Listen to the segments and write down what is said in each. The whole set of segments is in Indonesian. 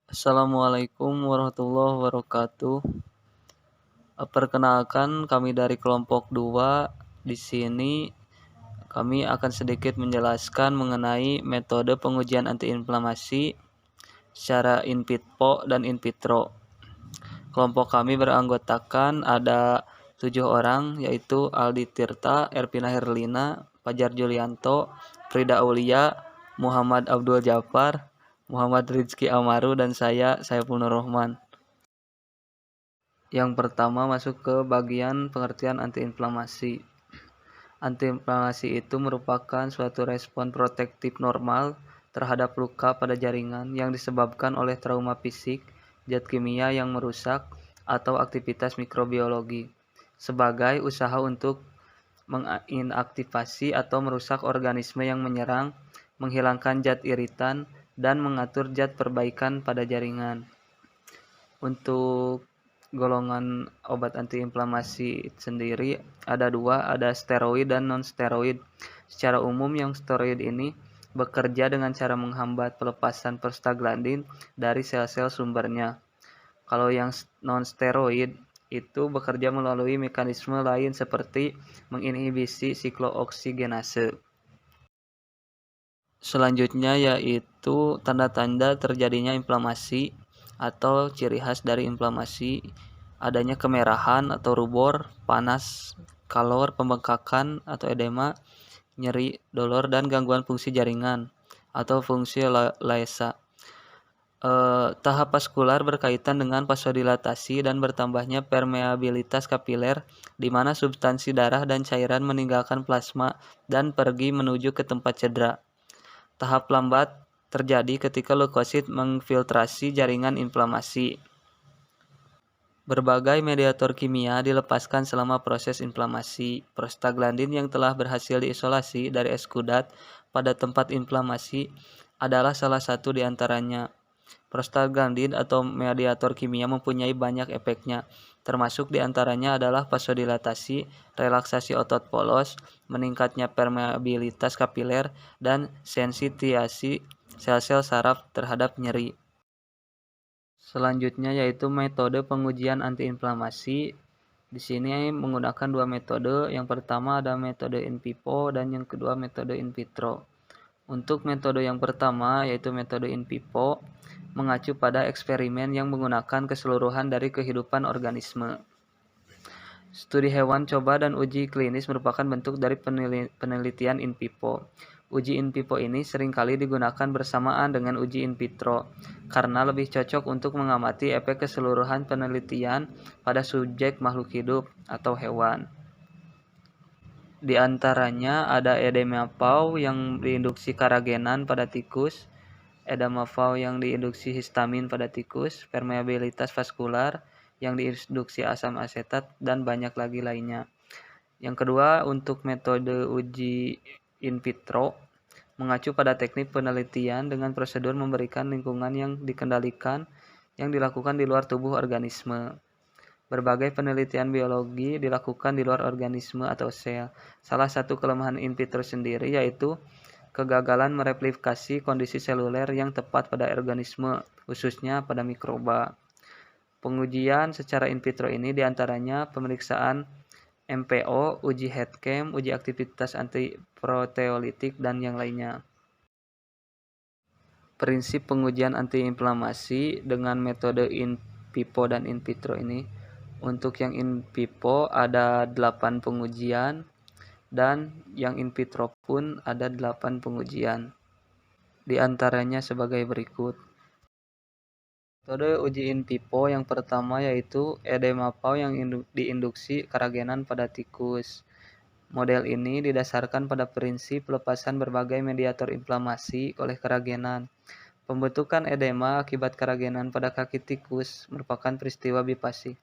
Assalamualaikum warahmatullahi wabarakatuh. Perkenalkan, kami dari kelompok 2. Di sini kami akan sedikit menjelaskan mengenai metode pengujian antiinflamasi secara in vitro dan in vitro. Kelompok kami beranggotakan ada 7 orang, yaitu Aldi Tirta, Ervina Herlina, Fajar Julianto, Frida Aulia, Muhammad Abdul Jafar, Muhammad Rizky Amaru, dan saya Saiful Nur Rahman. Yang pertama masuk ke bagian pengertian antiinflamasi. Antiinflamasi itu merupakan suatu respon protektif normal terhadap luka pada jaringan yang disebabkan oleh trauma fisik, zat kimia yang merusak, atau aktivitas mikrobiologi, sebagai usaha untuk menginaktivasi atau merusak organisme yang menyerang, menghilangkan zat iritan, dan mengatur zat perbaikan pada jaringan. Untuk golongan obat antiinflamasi sendiri ada dua, ada steroid dan non-steroid. Secara umum yang steroid ini bekerja dengan cara menghambat pelepasan prostaglandin dari sel-sel sumbernya. Kalau yang non-steroid itu bekerja melalui mekanisme lain seperti menginhibisi siklooksigenase. Selanjutnya yaitu tanda-tanda terjadinya inflamasi atau ciri khas dari inflamasi: adanya kemerahan atau rubor, panas, kalor, pembengkakan atau edema, nyeri, dolor, dan gangguan fungsi jaringan atau fungsi laesa. Tahap vaskular berkaitan dengan vasodilatasi dan bertambahnya permeabilitas kapiler, di mana substansi darah dan cairan meninggalkan plasma dan pergi menuju ke tempat cedera. Tahap lambat terjadi ketika leukosit mengfiltrasi jaringan inflamasi. Berbagai mediator kimia dilepaskan selama proses inflamasi. Prostaglandin yang telah berhasil diisolasi dari eksudat pada tempat inflamasi adalah salah satu di antaranya. Prostaglandin atau mediator kimia mempunyai banyak efeknya, termasuk di antaranya adalah vasodilatasi, relaksasi otot polos, meningkatnya permeabilitas kapiler, dan sensitiasi sel-sel saraf terhadap nyeri. Selanjutnya yaitu metode pengujian antiinflamasi. Di sini menggunakan dua metode. Yang pertama ada metode in vivo dan yang kedua metode in vitro. Untuk metode yang pertama yaitu metode in vivo mengacu pada eksperimen yang menggunakan keseluruhan dari kehidupan organisme. Studi hewan coba dan uji klinis merupakan bentuk dari penelitian in vivo. Uji in vivo ini seringkali digunakan bersamaan dengan uji in vitro karena lebih cocok untuk mengamati efek keseluruhan penelitian pada subjek makhluk hidup atau hewan. Di antaranya ada edema pau yang diinduksi karagenan pada tikus, edema pau yang diinduksi histamin pada tikus, permeabilitas vaskular yang diinduksi asam asetat, dan banyak lagi lainnya. Yang kedua, untuk metode uji in vitro mengacu pada teknik penelitian dengan prosedur memberikan lingkungan yang dikendalikan yang dilakukan di luar tubuh organisme. Berbagai penelitian biologi dilakukan di luar organisme atau sel. Salah satu kelemahan in vitro sendiri yaitu kegagalan mereplikasi kondisi seluler yang tepat pada organisme, khususnya pada mikroba. Pengujian secara in vitro ini diantaranya pemeriksaan MPO, uji headcam, uji aktivitas antiproteolitik, dan yang lainnya. Prinsip pengujian antiinflamasi dengan metode in vivo dan in vitro ini. Untuk yang in vivo ada 8 pengujian dan yang in vitro pun ada 8 pengujian. Di antaranya sebagai berikut. Metode uji in vivo yang pertama yaitu edema pau yang diinduksi karagenan pada tikus. Model ini didasarkan pada prinsip pelepasan berbagai mediator inflamasi oleh karagenan. Pembentukan edema akibat karagenan pada kaki tikus merupakan peristiwa bifasi.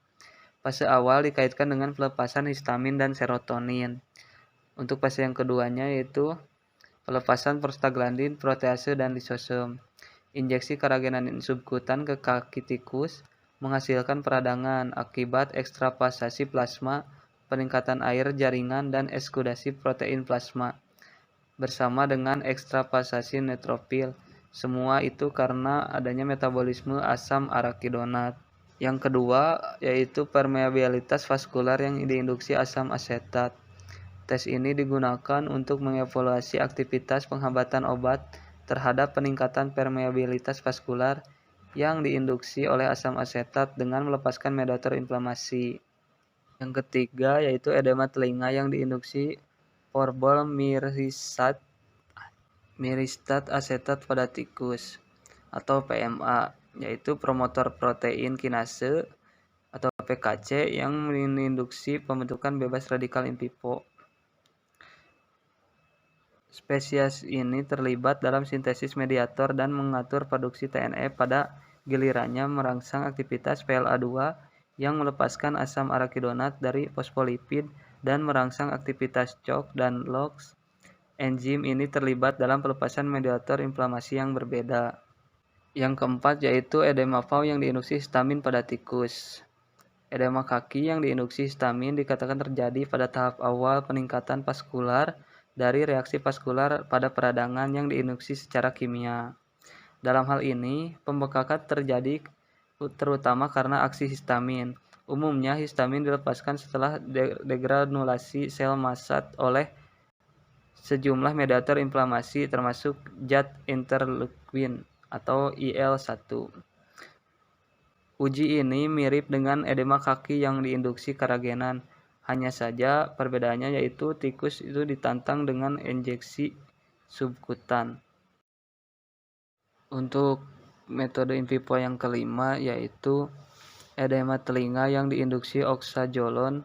Fase awal dikaitkan dengan pelepasan histamin dan serotonin. Untuk fase yang keduanya yaitu pelepasan prostaglandin, protease, dan lisosom. Injeksi karagenan subkutan ke kaki tikus menghasilkan peradangan akibat ekstravasasi plasma, peningkatan air jaringan, dan ekskudasi protein plasma bersama dengan ekstravasasi neutrofil Semua itu karena adanya metabolisme asam arakidonat. Yang kedua yaitu permeabilitas vaskular yang diinduksi asam asetat. Tes ini digunakan untuk mengevaluasi aktivitas penghambatan obat terhadap peningkatan permeabilitas vaskular yang diinduksi oleh asam asetat dengan melepaskan mediator inflamasi. Yang ketiga yaitu edema telinga yang diinduksi porbol miristat asetat pada tikus atau PMA, yaitu promotor protein kinase atau PKC yang menginduksi pembentukan bebas radikal in vivo. Spesies ini terlibat dalam sintesis mediator dan mengatur produksi TNF pada gilirannya merangsang aktivitas PLA2 yang melepaskan asam arakidonat dari fosfolipid dan merangsang aktivitas CHOC dan LOX. Enzim ini terlibat dalam pelepasan mediator inflamasi yang berbeda. Yang keempat yaitu edema FAU yang diinduksi histamin pada tikus. Edema kaki yang diinduksi histamin dikatakan terjadi pada tahap awal peningkatan vaskular dari reaksi vaskular pada peradangan yang diinduksi secara kimia. Dalam hal ini, pembekakan terjadi terutama karena aksi histamin. Umumnya, histamin dilepaskan setelah degranulasi sel mast oleh sejumlah mediator inflamasi termasuk zat interleukin atau IL-1. Uji ini mirip dengan edema kaki yang diinduksi keragenan. Hanya saja perbedaannya yaitu tikus itu ditantang dengan injeksi subkutan. Untuk metode in vivo yang kelima yaitu edema telinga yang diinduksi oxazolone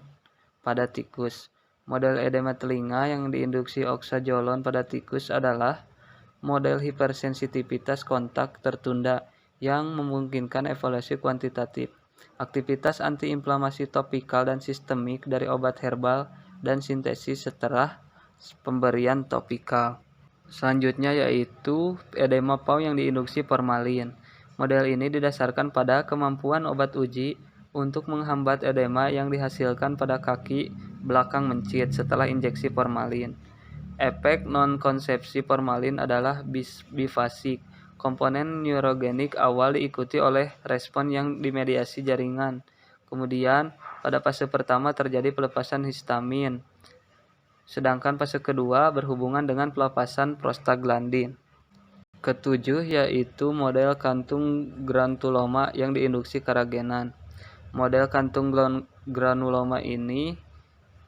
pada tikus. Model edema telinga yang diinduksi oxazolone pada tikus adalah model hipersensitivitas kontak tertunda yang memungkinkan evaluasi kuantitatif, aktivitas antiinflamasi topikal dan sistemik dari obat herbal, dan sintesis setelah pemberian topikal. Selanjutnya yaitu edema PAU yang diinduksi formalin. Model ini didasarkan pada kemampuan obat uji untuk menghambat edema yang dihasilkan pada kaki belakang mencit setelah injeksi formalin. Efek non-konsepsi formalin adalah bifasik. Komponen neurogenik awal diikuti oleh respon yang dimediasi jaringan. Kemudian, pada fase pertama terjadi pelepasan histamin, sedangkan fase kedua berhubungan dengan pelepasan prostaglandin. Ketujuh yaitu model kantung granuloma yang diinduksi keragenan. Model kantung granuloma ini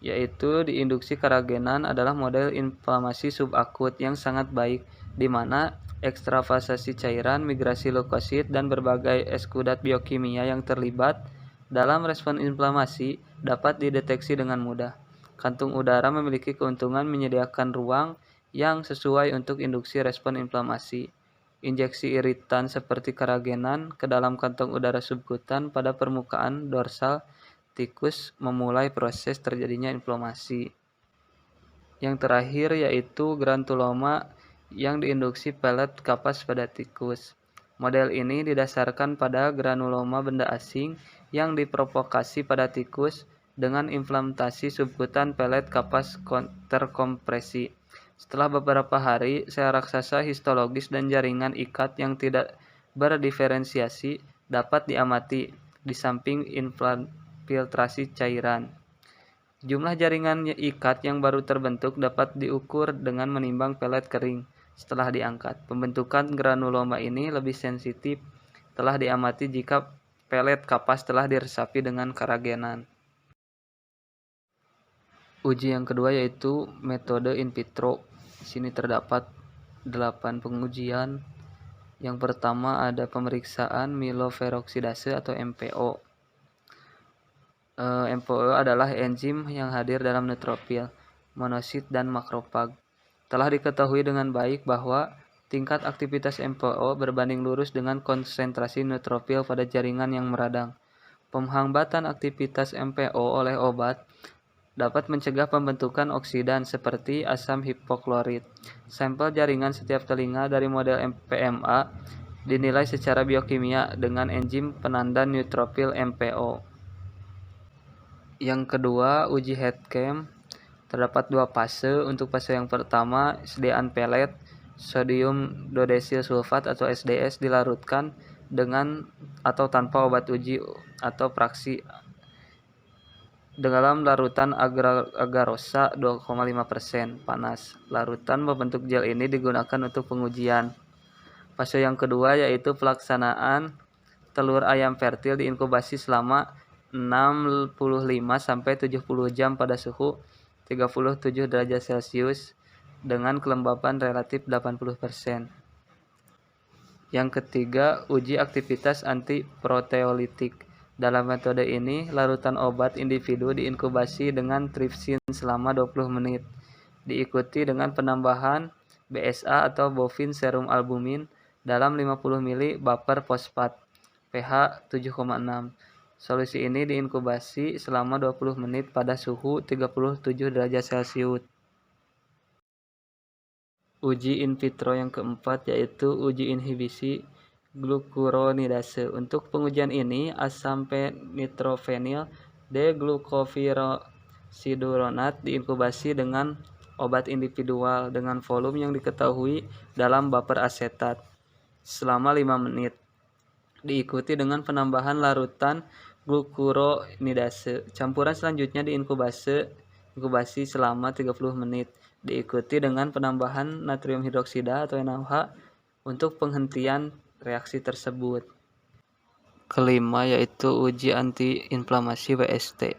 yaitu diinduksi keragenan adalah model inflamasi subakut yang sangat baik, di mana ekstravasasi cairan, migrasi leukosit, dan berbagai eskudat biokimia yang terlibat dalam respon inflamasi dapat dideteksi dengan mudah. Kantung udara memiliki keuntungan menyediakan ruang yang sesuai untuk induksi respon inflamasi. Injeksi iritan seperti keragenan ke dalam kantong udara subkutan pada permukaan dorsal tikus memulai proses terjadinya inflamasi. Yang terakhir yaitu granuloma yang diinduksi pelet kapas pada tikus. Model ini didasarkan pada granuloma benda asing yang diprovokasi pada tikus dengan implementasi subkutan pelet kapas terkompresi. Setelah beberapa hari, sel raksasa histologis dan jaringan ikat yang tidak berdiferensiasi dapat diamati di samping infiltrasi cairan. Jumlah jaringan ikat yang baru terbentuk dapat diukur dengan menimbang pelet kering setelah diangkat. Pembentukan granuloma ini lebih sensitif telah diamati jika pelet kapas telah diresapi dengan keragenan. Uji yang kedua yaitu metode in vitro. Di sini terdapat 8 pengujian. Yang pertama ada pemeriksaan myeloperoksidase atau MPO. MPO adalah enzim yang hadir dalam neutrofil, monosit, dan makrofag. Telah diketahui dengan baik bahwa tingkat aktivitas MPO berbanding lurus dengan konsentrasi neutrofil pada jaringan yang meradang. Penghambatan aktivitas MPO oleh obat dapat mencegah pembentukan oksidan seperti asam hipoklorit. Sampel jaringan setiap telinga dari model PMA dinilai secara biokimia dengan enzim penanda neutrofil MPO. Yang kedua, uji headcam. Terdapat 2 fase. Untuk fase yang pertama, sediaan pelet Sodium dodesil sulfat atau SDS dilarutkan dengan atau tanpa obat uji atau praksi dalam larutan agarosa 2,5% panas. Larutan membentuk gel ini digunakan untuk pengujian. Fase yang kedua yaitu pelaksanaan telur ayam fertil diinkubasi selama 65-70 jam pada suhu 37 derajat Celcius dengan kelembapan relatif 80%. Yang ketiga, uji aktivitas antiproteolitik. Dalam metode ini, larutan obat individu diinkubasi dengan tripsin selama 20 menit, diikuti dengan penambahan BSA atau bovine serum albumin dalam 50 ml baper fosfat pH 7,6. Solusi ini diinkubasi selama 20 menit pada suhu 37 derajat Celcius. Uji in vitro yang keempat yaitu uji inhibisi glukuronidase. Untuk pengujian ini, asam nitrophenil D-glucovirosidronat diinkubasi dengan obat individual dengan volume yang diketahui dalam baper asetat selama 5 menit. Diikuti dengan penambahan larutan glukuronidase. Campuran selanjutnya diinkubasi selama 30 menit. Diikuti dengan penambahan natrium hidroksida atau NaOH untuk penghentian reaksi tersebut. Kelima yaitu uji antiinflamasi WST.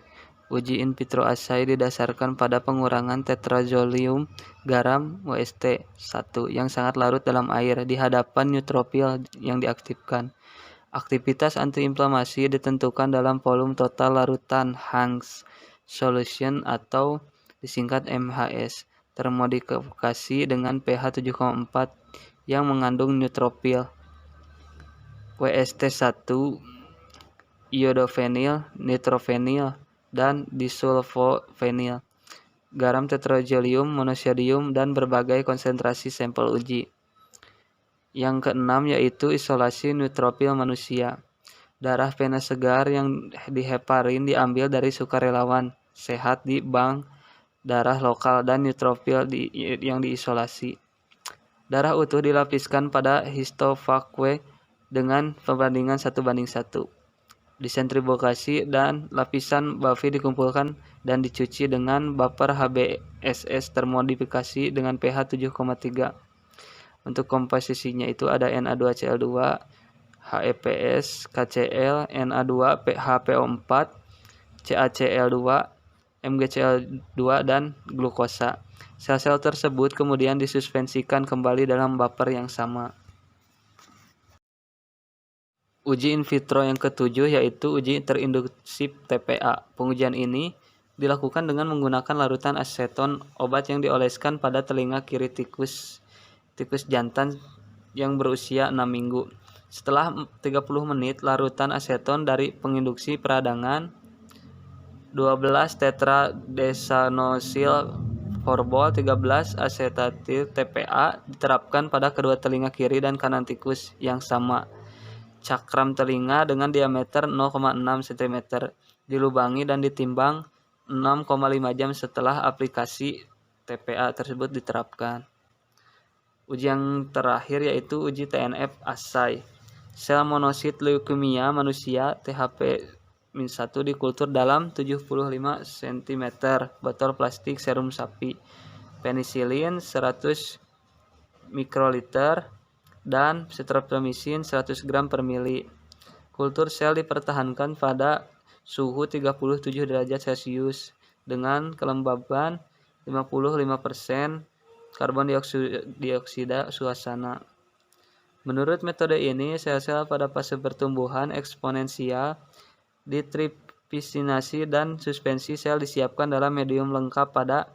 Uji in vitro assay didasarkan pada pengurangan tetrazolium garam WST 1 yang sangat larut dalam air di hadapan neutropil yang diaktifkan. Aktivitas antiinflamasi ditentukan dalam volume total larutan Hanks solution atau disingkat MHS termodifikasi dengan pH 7,4 yang mengandung neutropil WST1, iodofenil, nitrophenil, dan disulfophenil, garam tetrazolium, monosodium, dan berbagai konsentrasi sampel uji. Yang keenam yaitu isolasi neutropil manusia. Darah vena segar yang diheparin diambil dari sukarelawan sehat di bank darah lokal dan neutropil yang diisolasi. Darah utuh dilapiskan pada histofakwe dengan perbandingan 1:1. Disentrifugasi dan lapisan BAFI dikumpulkan dan dicuci dengan baper HBSS termodifikasi dengan pH 7,3. Untuk komposisinya itu ada Na2Cl2, HEPS, KCl, Na2, HPO4, CaCl2, MgCl2 dan glukosa. Sel-sel tersebut kemudian disuspensikan kembali dalam baper yang sama. Uji in vitro yang ketujuh yaitu uji terinduktif TPA. Pengujian ini dilakukan dengan menggunakan larutan aseton obat yang dioleskan pada telinga kiri tikus jantan yang berusia 6 minggu. Setelah 30 menit, larutan aseton dari penginduksi peradangan 12 tetradesanosil forbol 13 asetatil TPA diterapkan pada kedua telinga kiri dan kanan tikus yang sama. Cakram telinga dengan diameter 0,6 cm dilubangi dan ditimbang 6,5 jam setelah aplikasi TPA tersebut diterapkan. Uji yang terakhir yaitu uji TNF assay. Sel monosit leukemia manusia THP-1 dikultur dalam 75 cm botol plastik serum sapi, penisilin 100 mikroliter, dan streptomisin 100 gram per mili. Kultur sel dipertahankan pada suhu 37 derajat Celcius dengan kelembaban 55% karbon dioksida suasana. Menurut metode ini, sel-sel pada fase pertumbuhan eksponensial ditripisinasi dan suspensi sel disiapkan dalam medium lengkap pada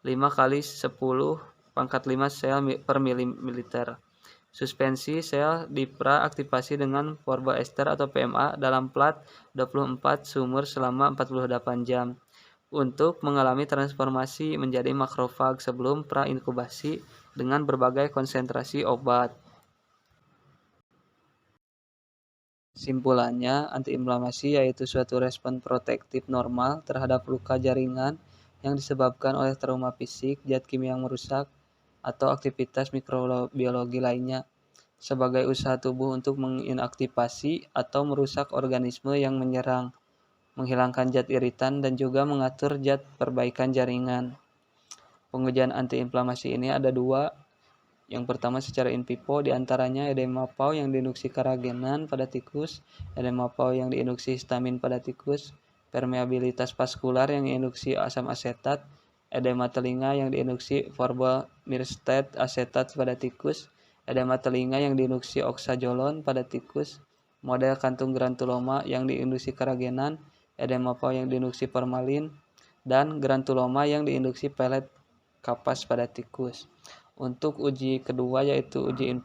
5x10⁵ sel per mililiter. Suspensi sel dipraaktivasi dengan porboester atau PMA dalam plat 24 sumur selama 48 jam untuk mengalami transformasi menjadi makrofag sebelum pra-inkubasi dengan berbagai konsentrasi obat. Simpulannya, antiinflamasi yaitu suatu respon protektif normal terhadap luka jaringan yang disebabkan oleh trauma fisik, zat kimia yang merusak, atau aktivitas mikrobiologi lainnya sebagai usaha tubuh untuk menginaktivasi atau merusak organisme yang menyerang, menghilangkan zat iritan, dan juga mengatur zat perbaikan jaringan. Pengujian antiinflamasi ini ada dua. Yang pertama secara in vivo, diantaranya edema pau yang diinduksi keragenan pada tikus, edema pau yang diinduksi histamin pada tikus, permeabilitas vaskular yang diinduksi asam asetat, edema telinga yang diinduksi formaldehyde asetat pada tikus, edema telinga yang diinduksi oxazolon pada tikus, model kantung granuloma yang diinduksi keragenan, edema pau yang diinduksi formalin, dan granuloma yang diinduksi pelet kapas pada tikus. Untuk uji kedua yaitu uji in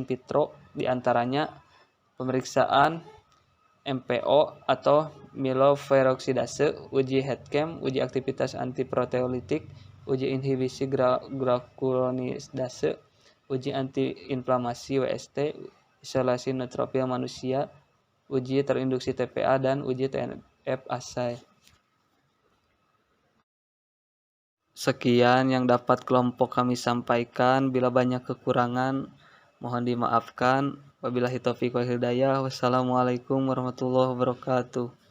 vitro, diantaranya pemeriksaan MPO atau myeloperoksidase, uji headcam, uji aktivitas antiproteolitik, uji inhibisi granulonisdase, uji antiinflamasi WST, isolasi neutrofil manusia, uji terinduksi TPA, dan uji TNF assay. Sekian yang dapat kelompok kami sampaikan. Bila banyak kekurangan, mohon dimaafkan. Wabillahi taufiq wal hidayah. Wassalamualaikum warahmatullahi wabarakatuh.